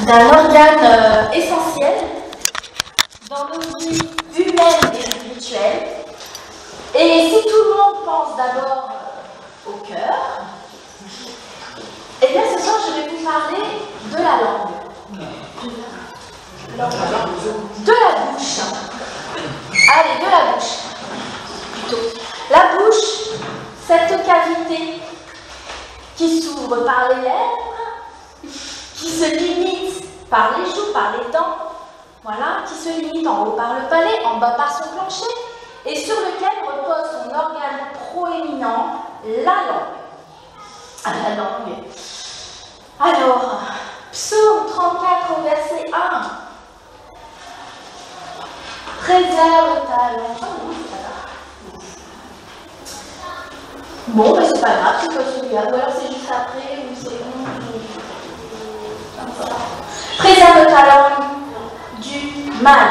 d'un organe essentiel dans nos vies humaines et spirituelles. Et si tout le monde pense d'abord au cœur, eh bien ce soir je vais vous parler de la langue. De la bouche. Allez, de la bouche. Plutôt. La bouche, cette cavité qui s'ouvre par les lèvres, qui se limite par les joues, par les dents, voilà, qui se limite en haut par le palais, en bas par son plancher, et sur lequel repose son organe proéminent, la langue. La langue. Alors, Psaume 34 au verset 1. Préserve ta langue. Bon, mais c'est pas grave, c'est pas celui-là. Ou alors c'est juste après, ou c'est bon. Préserve ta langue du mal.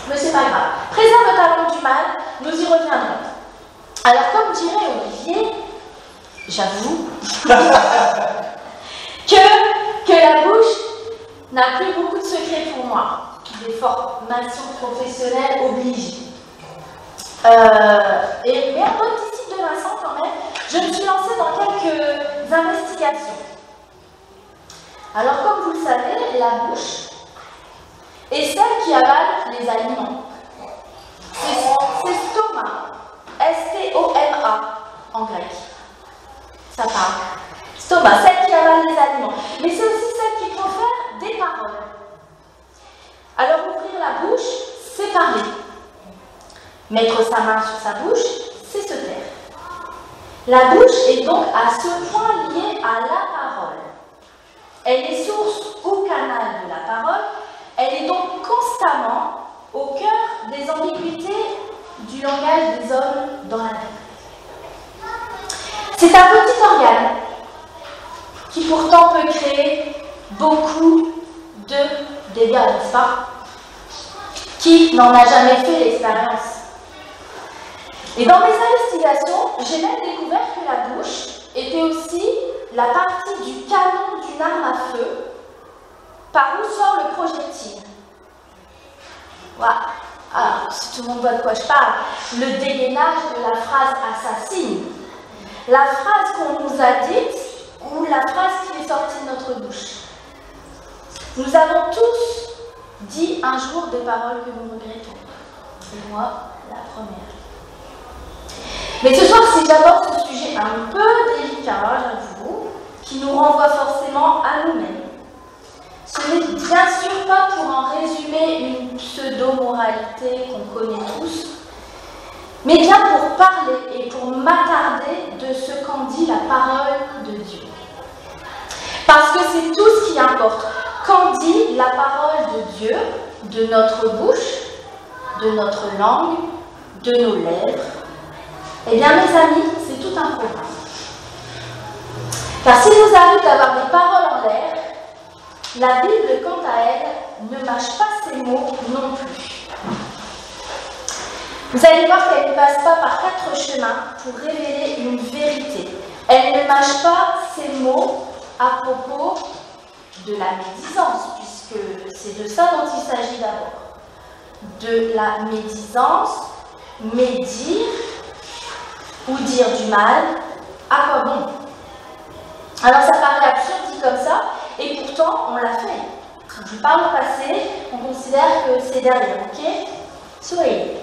Mais c'est pas grave. Préserve ta langue du mal, nous y reviendrons. Alors, comme dirait Olivier, j'avoue que la bouche n'a plus beaucoup de secrets pour moi. Des formations professionnelles obligent. Mais un bon disciple de Vincent quand même, je me suis lancée dans quelques investigations. Alors, comme vous le savez, la bouche est celle qui avale les aliments. C'est stoma, S-T-O-M-A en grec. Ça parle. Stoma, celle qui avale les aliments. Mais c'est aussi celle qui profère des paroles. Alors, ouvrir la bouche, c'est parler. Mettre sa main sur sa bouche, c'est se taire. La bouche est donc à ce point liée à la parole. Elle est source ou canal de la parole. Elle est donc constamment au cœur des ambiguïtés du langage des hommes dans la vie. C'est un petit organe qui pourtant peut créer beaucoup de dégâts, n'est-ce pas? Qui n'en a jamais fait l'expérience? Et dans mes investigations, j'ai même découvert que la bouche était aussi la partie du canon d'une arme à feu par où sort le projectile. Voilà. Alors, si tout le monde voit de quoi je parle, le dégainage de la phrase assassine, la phrase qu'on nous a dite ou la phrase qui est sortie de notre bouche. Nous avons tous dit un jour des paroles que nous regrettons. Et moi, la première. Mais ce soir, si j'aborde ce sujet un peu délicat, j'avoue, qui nous renvoie forcément à nous-mêmes, ce n'est bien sûr pas pour en résumer une pseudo-moralité qu'on connaît tous, mais bien pour parler et pour m'attarder de ce qu'en dit la parole de Dieu. Parce que c'est tout ce qui importe. Qu'en dit la parole de Dieu, de notre bouche, de notre langue, de nos lèvres? Eh bien, mes amis, c'est tout un programme. Car s'il nous arrive d'avoir des paroles en l'air, la Bible, quant à elle, ne mâche pas ses mots non plus. Vous allez voir qu'elle ne passe pas par 4 chemins pour révéler une vérité. Elle ne mâche pas ses mots à propos de la médisance, puisque c'est de ça dont il s'agit d'abord. De la médisance, médire, ou dire du mal, à quoi bon? Alors ça paraît absurde dit comme ça, et pourtant on l'a fait. Quand je parle au passé, on considère que c'est derrière, ok? Soyez.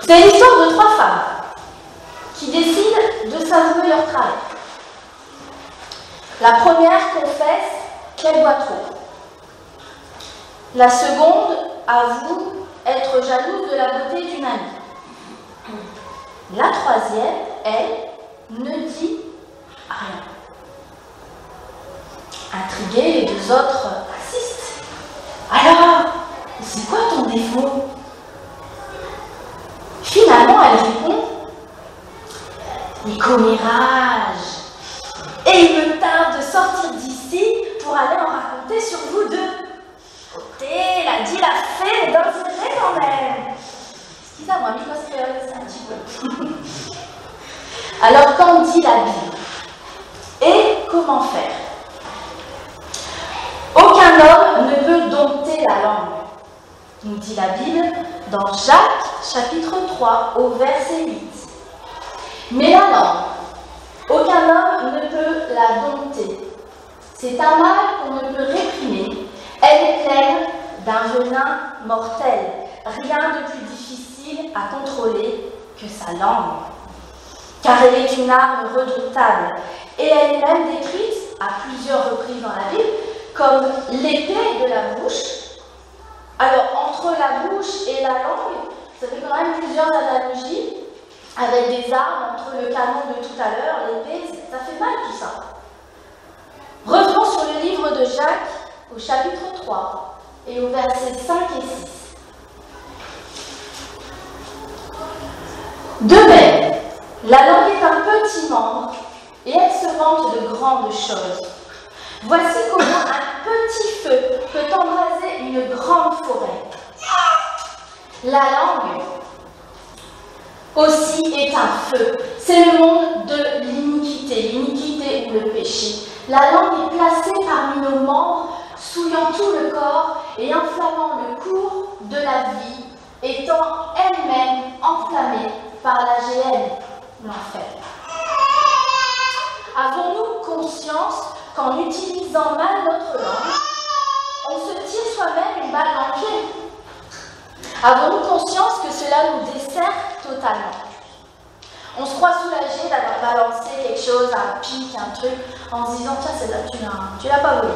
C'est l'histoire de 3 femmes qui décident de s'avouer leur travail. La première confesse qu'elle boit trop. La seconde avoue être jalouse de la beauté d'une amie. La troisième, elle, ne dit rien. Intriguées, les 2 autres assistent. Alors, c'est quoi ton défaut? Finalement, elle répond: les commérages. Et il me tarde de sortir d'ici pour aller en raconter sur vous deux. Côté, l'a dit, l'a fait, mais dans le secret quand même. Excusez-moi, micro-créole, c'est un petit peu. Alors, qu'en dit la Bible? Et comment comment faire? Aucun homme ne peut dompter la langue, nous dit la Bible dans Jacques chapitre 3 au verset 8. Mais la langue, aucun homme ne peut la dompter. C'est un mal qu'on ne peut réprimer. Elle est pleine d'un venin mortel. Rien de plus difficile à contrôler que sa langue. Car elle est une arme redoutable. Et elle est même décrite à plusieurs reprises dans la Bible comme l'épée de la bouche. Alors, entre la bouche et la langue, ça fait quand même plusieurs analogies avec des armes entre le canon de tout à l'heure, l'épée, ça fait mal tout ça. Revenons sur le livre de Jacques au chapitre 3 et au versets 5 et 6. De même, la langue est un petit membre et elle se vante de grandes choses. Voici comment un petit feu peut embraser une grande forêt. La langue aussi est un feu. C'est le monde de l'iniquité ou le péché. La langue est placée parmi nos membres, souillant tout le corps et inflammant le cours de la vie, étant elle-même enflammée par la géhenne, l'enfer. Avons-nous conscience qu'en utilisant mal notre langue, on se tire soi-même une balle dans le pied? Avons-nous conscience que cela nous dessert totalement? On se croit soulagé d'avoir balancé quelque chose, un pic, un truc, en se disant tiens, c'est là, tu l'as pas volé.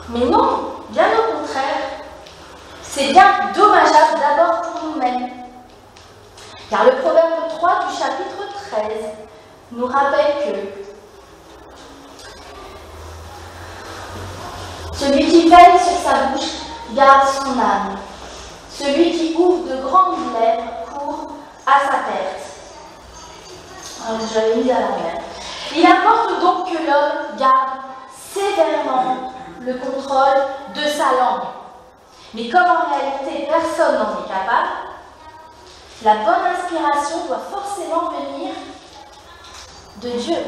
Mais non, bien au contraire, c'est bien dommageable d'abord pour nous-mêmes. Car le proverbe 3 du chapitre 13 nous rappelle que celui qui veille sur sa bouche garde son âme. Celui qui ouvre de grandes lèvres court à sa perte. Alors, je l'avais mis à l'envers. Il importe donc que l'homme garde sévèrement le contrôle de sa langue. Mais comme en réalité personne n'en est capable, la bonne inspiration doit forcément venir de Dieu.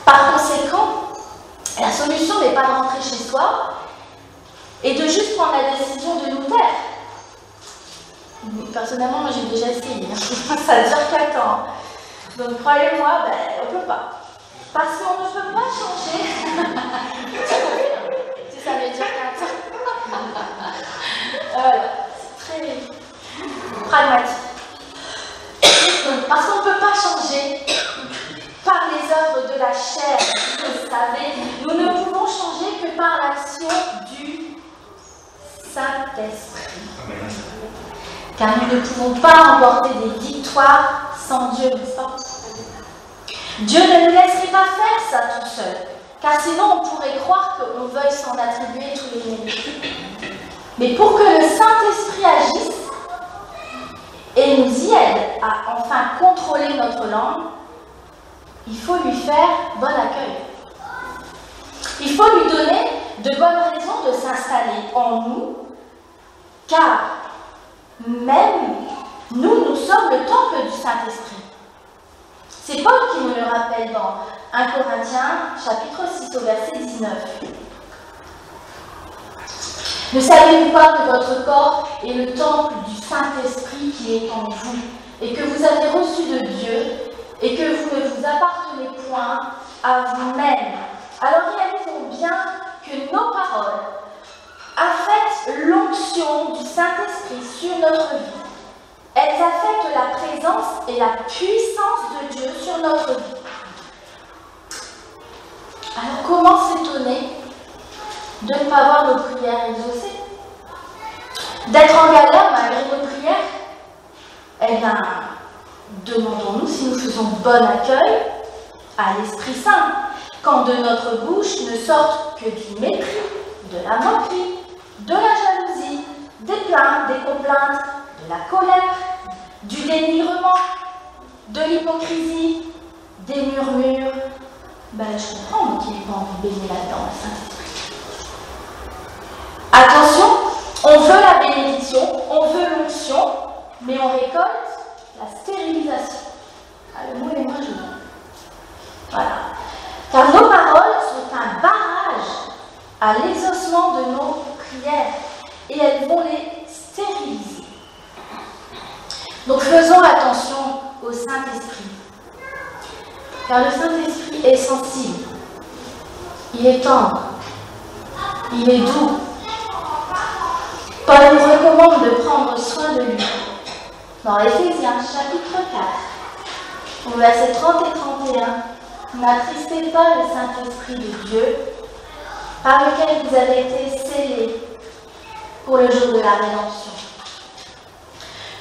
Par conséquent, la solution n'est pas de rentrer chez soi et de juste prendre la décision de nous taire. Personnellement, moi j'ai déjà essayé. Ça dure 4 ans. Donc croyez-moi, on ne peut pas. Parce qu'on ne peut pas changer. Si ça veut dire 4 ans. Voilà, c'est très pragmatique. Parce qu'on ne peut pas changer par les œuvres de la chair, vous le savez. Nous ne pouvons changer que par l'action du Saint-Esprit. Car nous ne pouvons pas remporter des victoires sans Dieu, n'est-ce pas? Dieu ne nous laisserait pas faire ça tout seul, car sinon on pourrait croire qu'on veuille s'en attribuer tous les mérites. Mais pour que le Saint-Esprit agisse et nous y aide à enfin contrôler notre langue, il faut lui faire bon accueil. Il faut lui donner de bonnes raisons de s'installer en nous, car même nous sommes le temple du Saint-Esprit. C'est Paul qui nous le rappelle dans 1 Corinthiens, chapitre 6, au verset 19. Ne savez-vous pas que votre corps est le temple du Saint-Esprit qui est en vous, et que vous avez reçu de Dieu, et que vous ne vous appartenez point à vous-même? Alors réalisons bien que nos paroles affectent l'onction du Saint-Esprit sur notre vie. Elles affectent la présence et la puissance de Dieu sur notre vie. Alors comment s'étonner de ne pas voir nos prières exaucées? D'être en galère malgré nos prières? Eh bien, demandons-nous si nous faisons bon accueil à l'Esprit Saint, quand de notre bouche ne sortent que du mépris, de la moquerie, de la jalousie, des plaintes, des complaintes, de la colère, du dénigrement, de l'hypocrisie, des murmures. Je comprends moi, qu'il n'ait pas envie de baigner là-dedans, le Saint-Esprit. Attention, on veut la bénédiction, on veut l'onction, mais on récolte la stérilisation. Le mot est moins joli. Voilà. à l'exaucement de nos prières et elles vont les stériliser. Donc faisons attention au Saint-Esprit, car le Saint-Esprit est sensible, il est tendre, il est doux. Paul nous recommande de prendre soin de lui. Dans Éphésiens chapitre 4, au verset 30 et 31, n'attristez pas le Saint-Esprit de Dieu, par lequel vous avez été scellés pour le jour de la rédemption.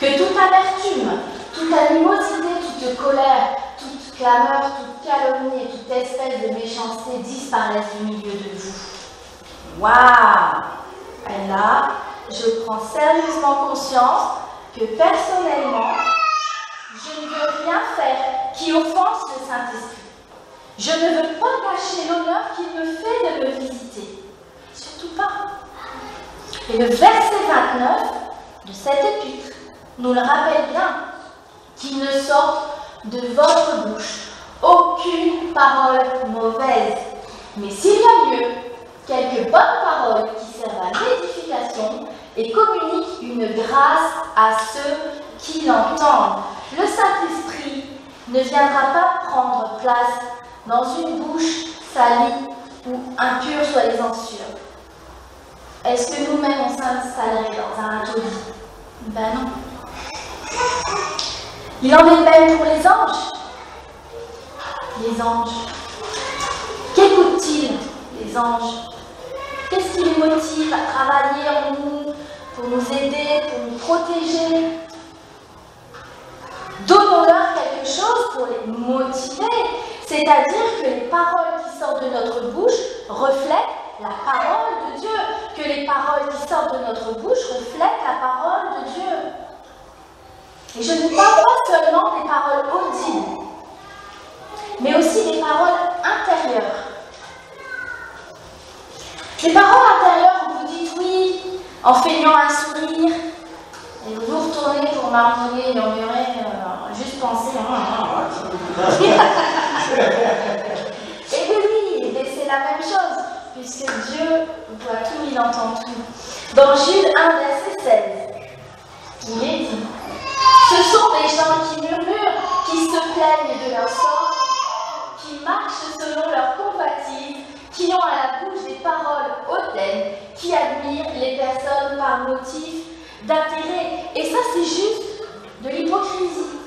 Que toute amertume, toute animosité, toute colère, toute clameur, toute calomnie et toute espèce de méchanceté disparaissent du milieu de vous. Waouh! Et là, je prends sérieusement conscience que personnellement, je ne veux rien faire qui offense le Saint-Esprit. Je ne veux pas gâcher l'honneur qu'il me fait de me visiter. Surtout pas. Et le verset 29 de cette épître nous le rappelle bien, qu'il ne sorte de votre bouche aucune parole mauvaise. Mais s'il y a mieux, quelques bonnes paroles qui servent à l'édification et communiquent une grâce à ceux qui l'entendent. Le Saint-Esprit ne viendra pas prendre place dans une bouche salie ou impure, soyez-en sûrs. Est-ce que nous-mêmes on s'installerait dans un taudis? Ben non. Il en est de même pour les anges. Les anges. Qu'écoutent-ils, les anges? Qu'est-ce qui les motive à travailler en nous, pour nous aider, pour nous protéger? Donnons-leur quelque chose pour les motiver, c'est-à-dire que les paroles qui sortent de notre bouche reflètent la parole de Dieu, que les paroles qui sortent de notre bouche reflètent la parole de Dieu. Et je ne parle pas seulement des paroles audibles, mais aussi des paroles intérieures. Les paroles intérieures où vous dites oui en feignant un sourire, et vous vous retournez pour marmonner, murmurer, juste penser. Et oui, mais c'est la même chose, puisque Dieu voit tout, il entend tout. Dans Jude 1, verset 16, il est dit: ce sont des gens qui murmurent, qui se plaignent de leur sort, qui marchent selon leur compatise, qui ont à la bouche des paroles hautaines, qui admirent les personnes par motif d'intérêt. Et ça, c'est juste de l'hypocrisie.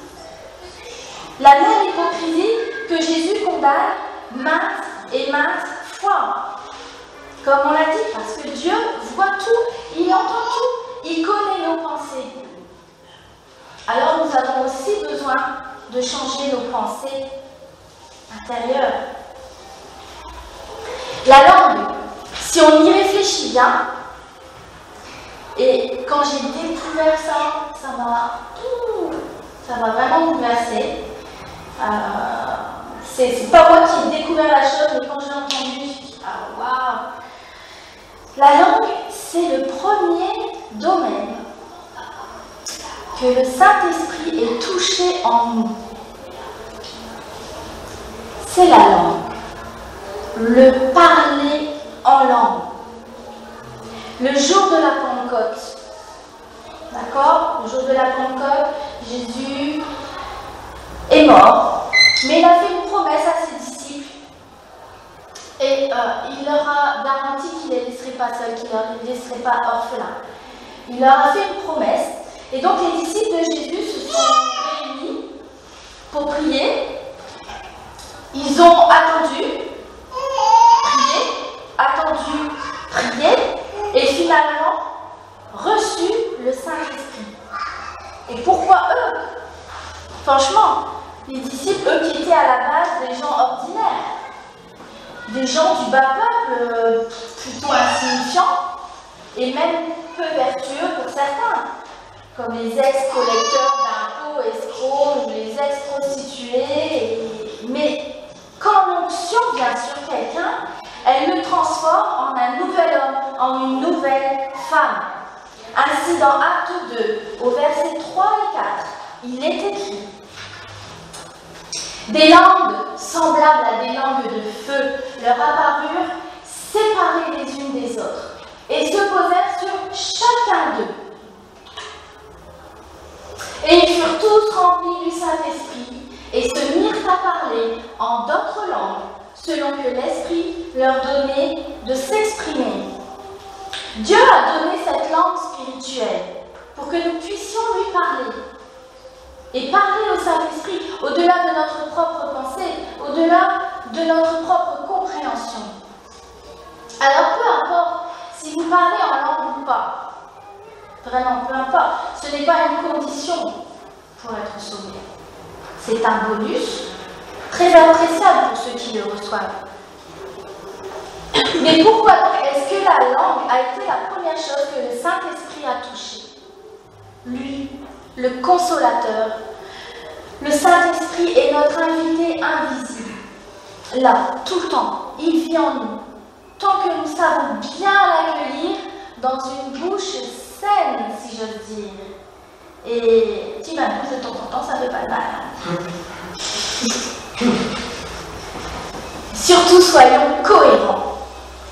La même hypocrisie que Jésus condamne maintes et maintes fois. Comme on l'a dit, parce que Dieu voit tout, il entend tout, il connaît nos pensées. Alors nous avons aussi besoin de changer nos pensées intérieures. La langue, si on y réfléchit bien, et quand j'ai découvert ça, ça m'a vraiment bouleversée. C'est pas moi qui ai découvert la chose, mais quand je l'ai entendu, je me suis dit, ah waouh! La langue, c'est le premier domaine que le Saint-Esprit est touché en nous. C'est la langue. Le parler en langue. Le jour de la Pentecôte, d'accord? Le jour de la Pentecôte, Jésus est mort, mais il a fait une promesse à ses disciples et il leur a garanti qu'il ne les laisserait pas seuls, qu'il ne les laisserait pas orphelins. Il leur a fait une promesse et donc les disciples de Jésus se sont réunis pour prier. Ils ont prié, et finalement reçu le Saint-Esprit. Et pourquoi eux? Franchement, les disciples, eux qui étaient à la base des gens ordinaires, des gens du bas peuple, plutôt insignifiants, et même peu vertueux pour certains, comme les ex-collecteurs d'impôts, escrocs ou les ex-prostituées. Mais quand l'onction vient sur quelqu'un, elle le transforme en un nouvel homme, en une nouvelle femme. Ainsi, dans Acte 2, au verset 3 et 4, il est écrit: des langues semblables à des langues de feu leur apparurent séparées les unes des autres et se posèrent sur chacun d'eux. Et ils furent tous remplis du Saint-Esprit et se mirent à parler en d'autres langues, selon que l'Esprit leur donnait de s'exprimer. Dieu a donné cette langue spirituelle pour que nous puissions lui parler. Et parler au Saint-Esprit, au-delà de notre propre pensée, au-delà de notre propre compréhension. Alors peu importe si vous parlez en langue ou pas, vraiment peu importe, ce n'est pas une condition pour être sauvé. C'est un bonus très appréciable pour ceux qui le reçoivent. Mais pourquoi donc est-ce que la langue a été la première chose que le Saint-Esprit a touchée? Lui, le consolateur. Le Saint-Esprit est notre invité invisible. Là, tout le temps, il vit en nous. Tant que nous savons bien l'accueillir dans une bouche saine, si j'ose dire. Et petit mamousse de temps en temps, ça fait pas de mal. Surtout, soyons cohérents.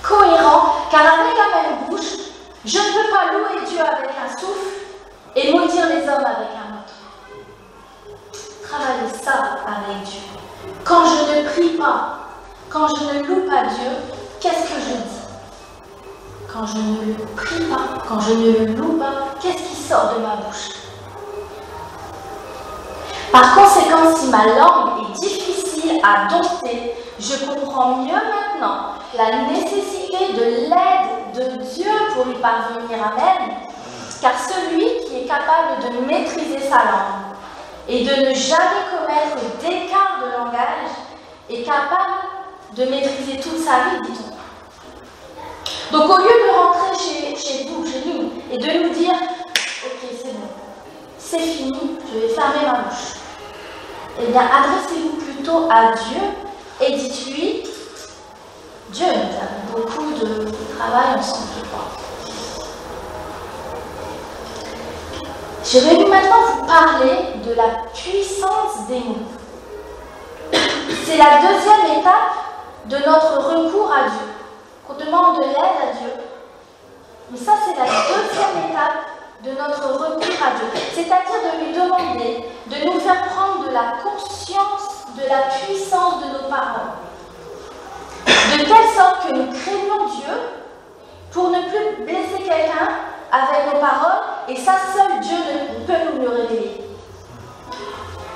Cohérents, car avec la même bouche, je ne peux pas louer Dieu avec un souffle et maudire les hommes avec un autre. Travaillez ça avec Dieu. Quand je ne prie pas, quand je ne loue pas Dieu, qu'est-ce que je dis? Quand je ne le prie pas, quand je ne le loue pas, qu'est-ce qui sort de ma bouche? Par conséquent, si ma langue est difficile à dompter, je comprends mieux maintenant la nécessité de l'aide de Dieu pour y parvenir. Amen. Car celui qui est capable de maîtriser sa langue et de ne jamais commettre d'écart de langage est capable de maîtriser toute sa vie, dit-on. Donc au lieu de rentrer chez vous, chez nous, et de nous dire « Ok, c'est bon, c'est fini, je vais fermer ma bouche », eh bien adressez-vous plutôt à Dieu et dites-lui « Dieu, nous avons beaucoup de travail ensemble, je crois. » Je vais maintenant vous parler de la puissance des mots. C'est la deuxième étape de notre recours à Dieu, qu'on demande de l'aide à Dieu. Mais ça, c'est la deuxième étape de notre recours à Dieu. C'est-à-dire de lui demander de nous faire prendre de la conscience de la puissance de nos paroles. De telle sorte que nous craignons Dieu pour ne plus blesser quelqu'un avec nos paroles, et ça, seul Dieu peut nous le révéler.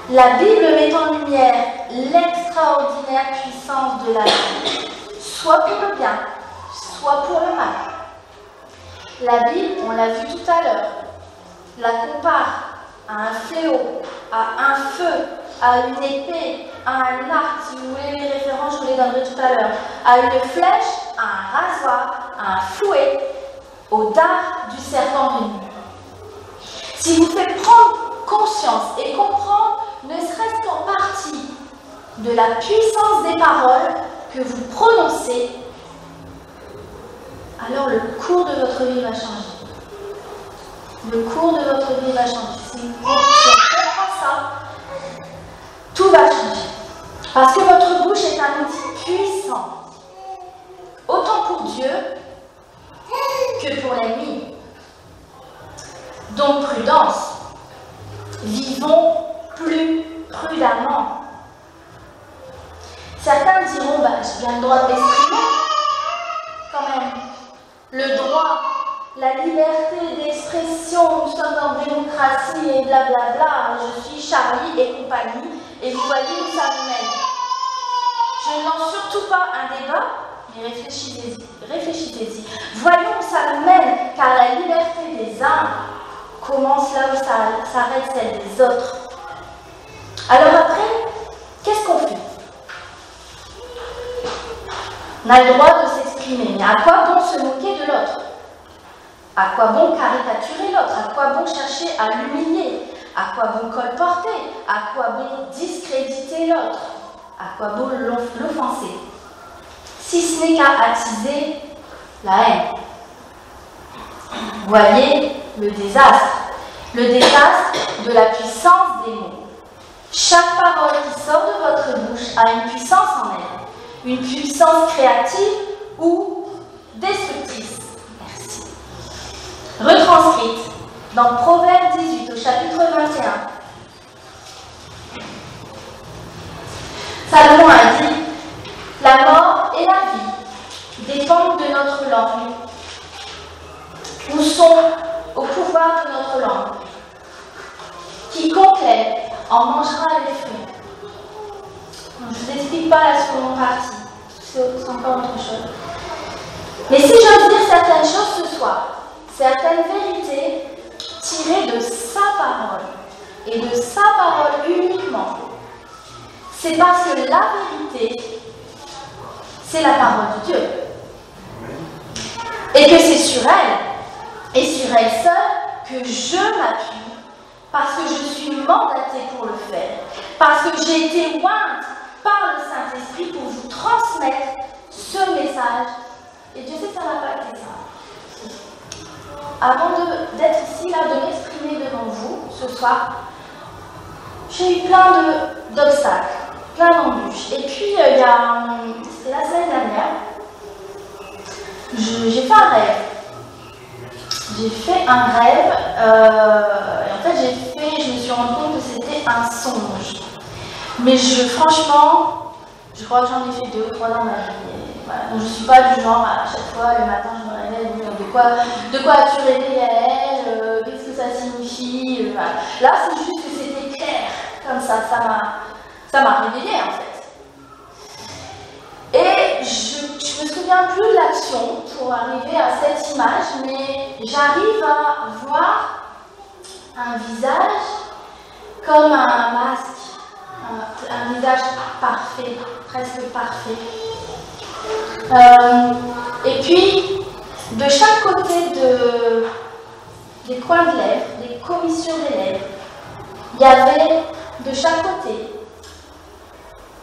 La Bible met en lumière l'extraordinaire puissance de la vie, soit pour le bien, soit pour le mal. La Bible, on l'a vu tout à l'heure, la compare à un fléau, à un feu, à une épée, à un arc, si vous voulez les références, je vous les donnerai tout à l'heure, à une flèche, à un rasoir, à un fouet, au dard du serpent venu. Si vous faites prendre conscience et comprendre, ne serait-ce qu'en partie, de la puissance des paroles que vous prononcez, alors le cours de votre vie va changer. Le cours de votre vie va changer. Si vous comprenez ça, tout va changer. Parce que votre bouche est un outil puissant, autant pour Dieu que pour l'ennemi. Donc prudence. Vivons plus prudemment. Certains diront, j'ai bien le droit de m'exprimer. Quand même. Le droit, la liberté d'expression, nous sommes en démocratie et blablabla, je suis Charlie et compagnie, et vous voyez où ça nous mène. Je ne lance surtout pas un débat, mais réfléchissez-y. Voyons où ça nous mène, car la liberté des uns commence là où ça s'arrête celle des autres. Alors après, qu'est-ce qu'on fait? On a le droit de s'exprimer, mais à quoi bon se moquer de l'autre? À quoi bon caricaturer l'autre? À quoi bon chercher à l'humilier? À quoi bon colporter? À quoi bon discréditer l'autre? À quoi bon l'offenser? Si ce n'est qu'à attiser la haine. Voyez le désastre de la puissance des mots. Chaque parole qui sort de votre bouche a une puissance en elle, une puissance créative ou destructrice. Merci. Retranscrite dans Proverbe 18 au chapitre 21. Salomon a dit, la mort et la vie dépendent de notre langue, ou sont au pouvoir de notre langue. Quiconque l'aime en mangera les fruits. Je ne vous explique pas la seconde partie, c'est encore autre chose. Mais si j'ose dire certaines choses ce soir, certaines vérités tirées de sa parole, et de sa parole uniquement, c'est parce que la vérité, c'est la parole de Dieu. Et que c'est sur elle, et sur elle seule, que je m'appuie, parce que je suis mandatée pour le faire, parce que j'ai été ointe par le Saint-Esprit pour vous transmettre ce message. Et Dieu sait que ça n'a pas été ça. Avant d'être ici, là, de m'exprimer devant vous, ce soir, j'ai eu plein d'obstacles, plein d'embûches. Et puis, c'était la semaine dernière, j'ai fait un rêve. J'ai fait un rêve, et en fait, je me suis rendu compte que c'était un songe. Mais franchement, je crois que j'en ai fait 2 ou 3 dans ma vie. Voilà. Donc, je ne suis pas du genre, à chaque fois, le matin, je me réveille, de quoi as-tu rêvé, Yael, qu'est-ce que ça signifie, voilà. Là, c'est juste que c'était clair, comme ça m'a réveillée, en fait. Et je me souviens plus de l'action pour arriver à cette image, mais j'arrive à voir un visage comme un masque, un visage parfait, presque parfait. Et puis, de chaque côté des coins de lèvres, des commissures des lèvres, il y avait de chaque côté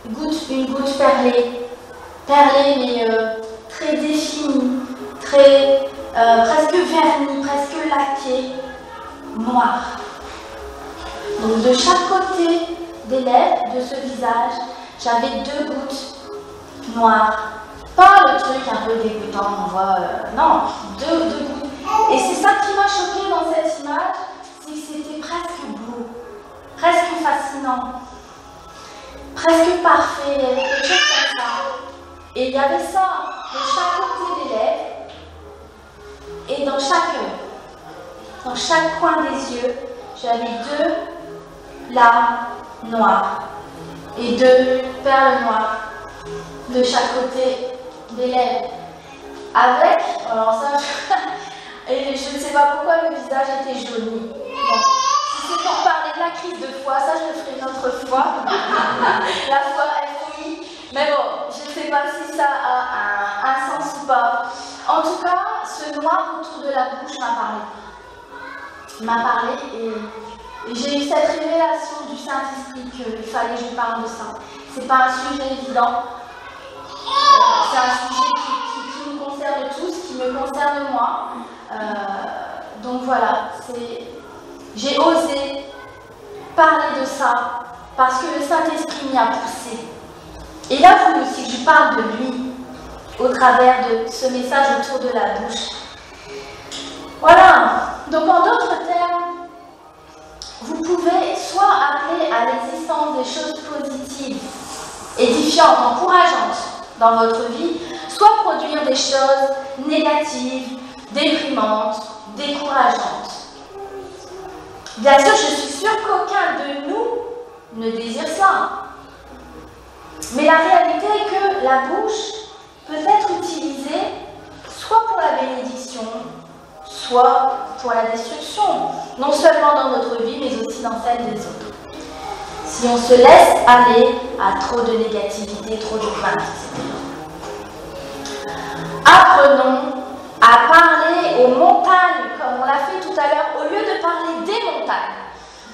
une goutte perlée mais très définie, très presque vernie, presque laquée, noire. Donc de chaque côté des lèvres de ce visage, j'avais 2 gouttes noires. Pas le truc un peu dégoûtant, on voit, non, 2 gouttes. Et c'est ça qui m'a choquée dans cette image, c'est que c'était presque beau, presque fascinant, presque parfait, il y avait quelque chose comme ça. Et il y avait ça de chaque côté des lèvres et dans chaque coin des yeux, j'avais 2 larmes noires et 2 perles noires de chaque côté des lèvres. Avec, alors ça, et je ne sais pas pourquoi le visage était jauni. Bon, si c'est pour parler de la crise de foi, ça je le ferai une autre fois. La foi FOI. Mais bon, je ne sais pas si ça a un sens ou pas. En tout cas, ce noir autour de la bouche m'a parlé et j'ai eu cette révélation du Saint-Esprit qu'il fallait que je parle de ça. C'est pas un sujet évident. C'est un sujet qui nous concerne tous, qui me concerne moi. Donc voilà, j'ai osé parler de ça parce que le Saint-Esprit m'y a poussé. Et là, il faut aussi que je parle de lui au travers de ce message autour de la bouche. Voilà. Donc en d'autres termes, vous pouvez soit appeler à l'existence des choses positives, édifiantes, encourageantes dans votre vie, soit produire des choses négatives, déprimantes, décourageantes. Bien sûr, je suis sûre qu'aucun de nous ne désire ça. Mais la réalité est que la bouche peut être utilisée soit pour la bénédiction, soit pour la destruction, non seulement dans notre vie, mais aussi dans celle des autres. Si on se laisse aller à trop de négativité, trop de crainte, etc. Apprenons à parler aux montagnes, comme on l'a fait tout à l'heure, au lieu de parler des montagnes.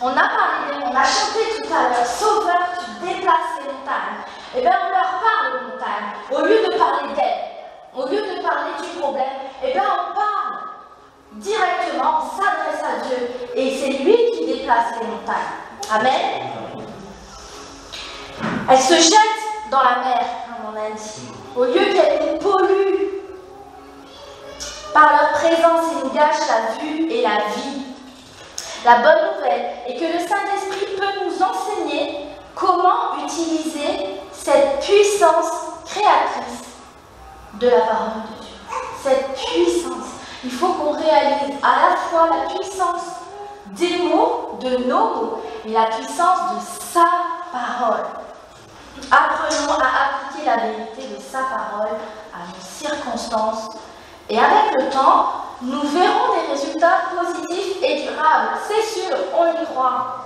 On a chanté tout à l'heure, Sauveur, tu déplaces les montagnes. Eh bien, on leur parle aux montagnes. Au lieu de parler d'elles, au lieu de parler du problème, eh bien, on parle directement, on s'adresse à Dieu. Et c'est lui qui déplace les montagnes. Amen. Elles se jettent dans la mer, comme on a dit. Au lieu qu'elles nous polluent Par leur présence, ils nous gâchent la vue et la vie. La bonne nouvelle est que le Saint-Esprit peut nous enseigner comment utiliser cette puissance créatrice de la parole de Dieu. Cette puissance. Il faut qu'on réalise à la fois la puissance des mots, de nos mots, et la puissance de sa parole. Apprenons à appliquer la vérité de sa parole à nos circonstances. Et avec le temps, nous verrons des résultats positifs et durables. C'est sûr, on y croit.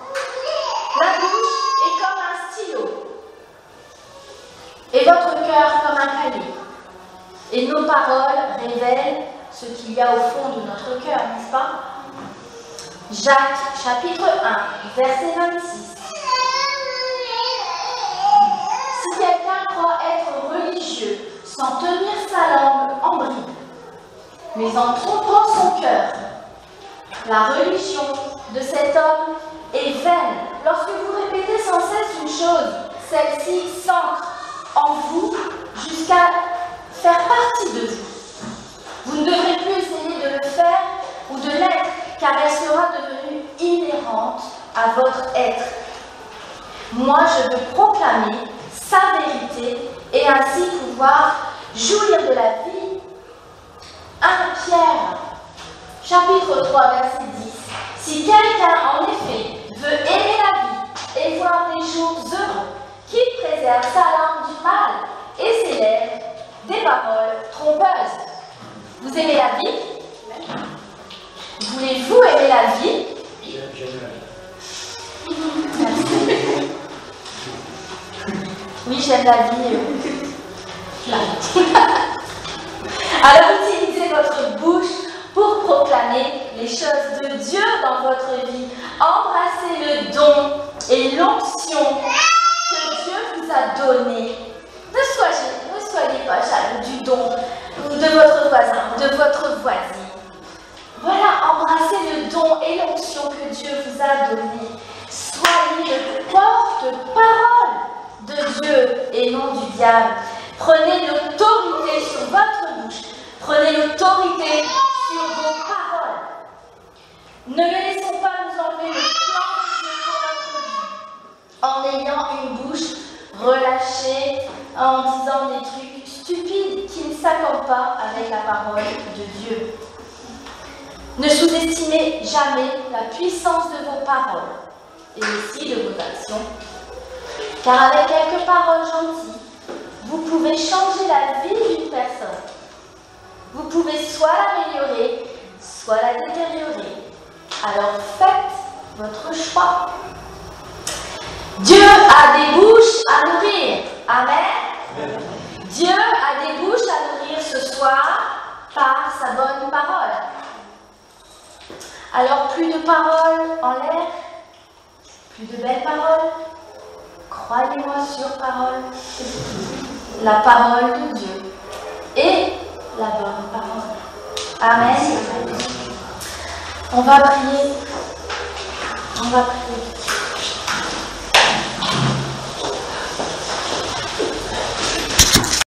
La bouche est comme un stylo. Et votre cœur comme un cahier. Et nos paroles révèlent ce qu'il y a au fond de notre cœur, n'est-ce pas? Jacques, chapitre 1, verset 26. Si quelqu'un croit être religieux sans tenir sa langue en bride, mais en trompant son cœur, la religion de cet homme est vaine. Lorsque vous répétez sans cesse une chose, celle-ci s'ancre en vous jusqu'à faire partie de vous. Vous ne devrez plus essayer de le faire ou de l'être, car elle sera devenue inhérente à votre être. Moi, je veux proclamer sa vérité et ainsi pouvoir jouir de la vie. 1 Pierre, chapitre 3, verset 10. Si quelqu'un, en effet, veut aimer la vie et voir des jours heureux, qu'il préserve sa langue du mal et ses lèvres des paroles trompeuses. Vous aimez la vie? Voulez-vous aimer la vie? J'aime la vie. Merci. Oui, j'aime la vie. Alors utilisez votre bouche pour proclamer les choses de Dieu dans votre vie. Embrassez le don et l'onction que Dieu vous a donné. Ne soyez pas jaloux du don de votre voisin, de votre voisine. Voilà, embrassez le don et l'onction que Dieu vous a donné. Soyez le porte-parole de Dieu et non du diable. Prenez l'autorité sur votre bouche. Prenez l'autorité sur vos paroles. Ne laissons pas nous enlever le plan de Dieu pour notre vie en ayant une bouche relâchée, en disant des trucs stupides qui ne s'accordent pas avec la parole de Dieu. Ne sous-estimez jamais la puissance de vos paroles et aussi de vos actions, car avec quelques paroles gentilles, vous pouvez changer la vie d'une personne. Vous pouvez soit l'améliorer, soit la détériorer. Alors faites votre choix. Dieu a des bouches à nourrir. Amen. Dieu a des bouches à nourrir ce soir par sa bonne parole. Alors plus de paroles en l'air, plus de belles paroles. Croyez-moi sur parole. La parole de Dieu et la bonne parole. Amen. On va prier. On va prier.